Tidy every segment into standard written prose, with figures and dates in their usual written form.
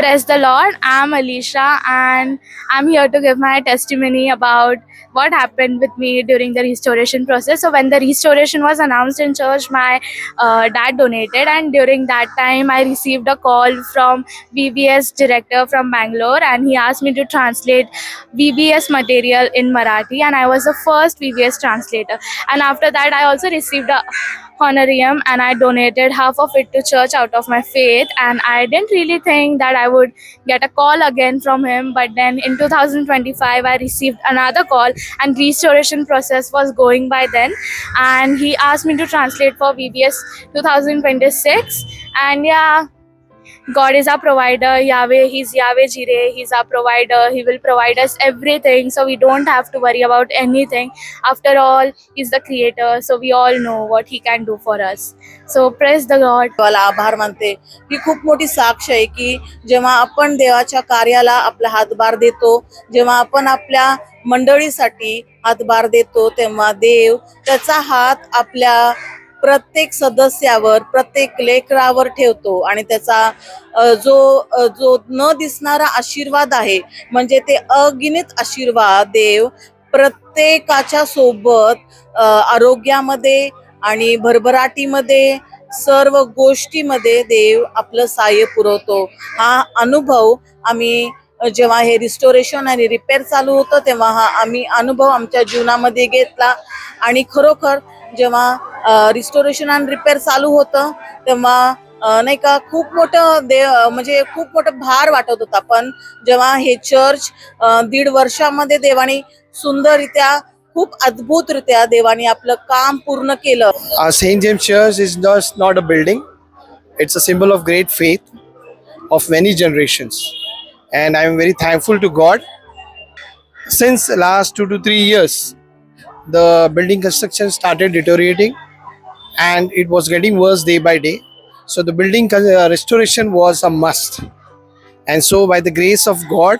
Praise the Lord. I'm Alicia and I'm here to give my testimony about what happened with me during the restoration process. So, when the restoration was announced in church, my dad donated, and during that time, I received a call from VBS director from Bangalore, and he asked me to translate VBS material in Marathi, and I was the first VBS translator. And after that, I also received a honorarium, and I donated half of it to church out of my faith. And I didn't really think that I would get a call again from him, but then in 2025 I received another call, and restoration process was going by then, and he asked me to translate for VBS 2026. And yeah, God is our provider. Yahweh, He's Yahweh Jireh. He's our provider. He will provide us everything. So we don't have to worry about anything. After all, He's the creator. So we all know what He can do for us. So praise the Lord. देवाला आभार मानते. ही खूप मोठी साक्ष आहे की जेव्हा आपण देवाच्या कार्याला आपला हातभार देतो, जेव्हा आपण आपल्या मंडळीसाठी हातभार देतो, तेव्हा देव त्याचा हात आपल्या प्रत्येक सदस्यावर, प्रत्येक लेकरावर ठेवतो आणि त्याचा जो न दिसणारा आशीर्वाद आहे, म्हणजे ते अगिनित आशीर्वाद देव प्रत्येकाच्या सोबत आरोग्यामध्ये आणि भरभराटीमध्ये सर्व गोष्टीमध्ये देव आपलं सहाय्य पुरवतो. हा अनुभव आम्ही जेव्हा हे रिस्टोरेशन आणि रिपेअर चालू होतं तेव्हा हा आम्ही अनुभव आमच्या जीवनामध्ये घेतला. आणि खरोखर जेव्हा रिस्टोरेशन आणि रिपेअर चालू होतं तेव्हा नाही का खूप मोठं म्हणजे खूप मोठं भार वाटत होता. पण जेव्हा हे चर्च 1.5 वर्षामध्ये देवाने सुंदररित्या खूप अद्भुतरित्या देवाने आपलं काम पूर्ण केलं. St. James Church is just not a building. It's a symbol of great faith of many generations. And I am very thankful to God. Since last 2 to 3 years, the building construction started deteriorating and it was getting worse day by day. So the building restoration was a must. And so by the grace of God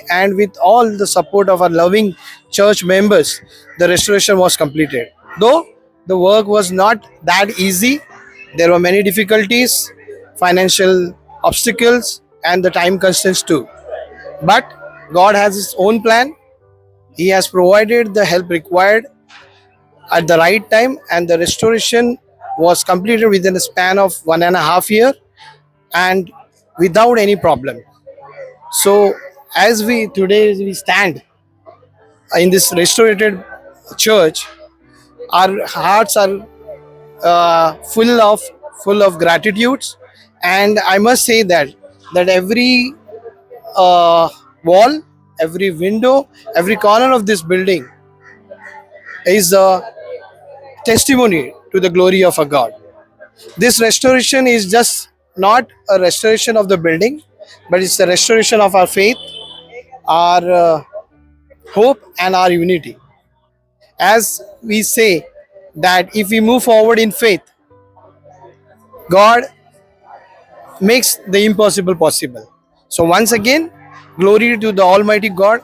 and with all the support of our loving church members, the restoration was completed. Though the work was not that easy, there were many difficulties, financial obstacles and the time constraints too. But God has His own plan. He has provided the help required at the right time, and the restoration was completed within a span of 1.5 years and without any problem. So as we stand in this restorated church, our hearts are full of gratitudes. And I must say that every wall, every window, every corner of this building is a testimony to the glory of our God. This restoration is just not a restoration of the building, but it's a restoration of our faith, our hope and our unity. As we say that if we move forward in faith, God makes the impossible possible. So once again, glory to the Almighty God.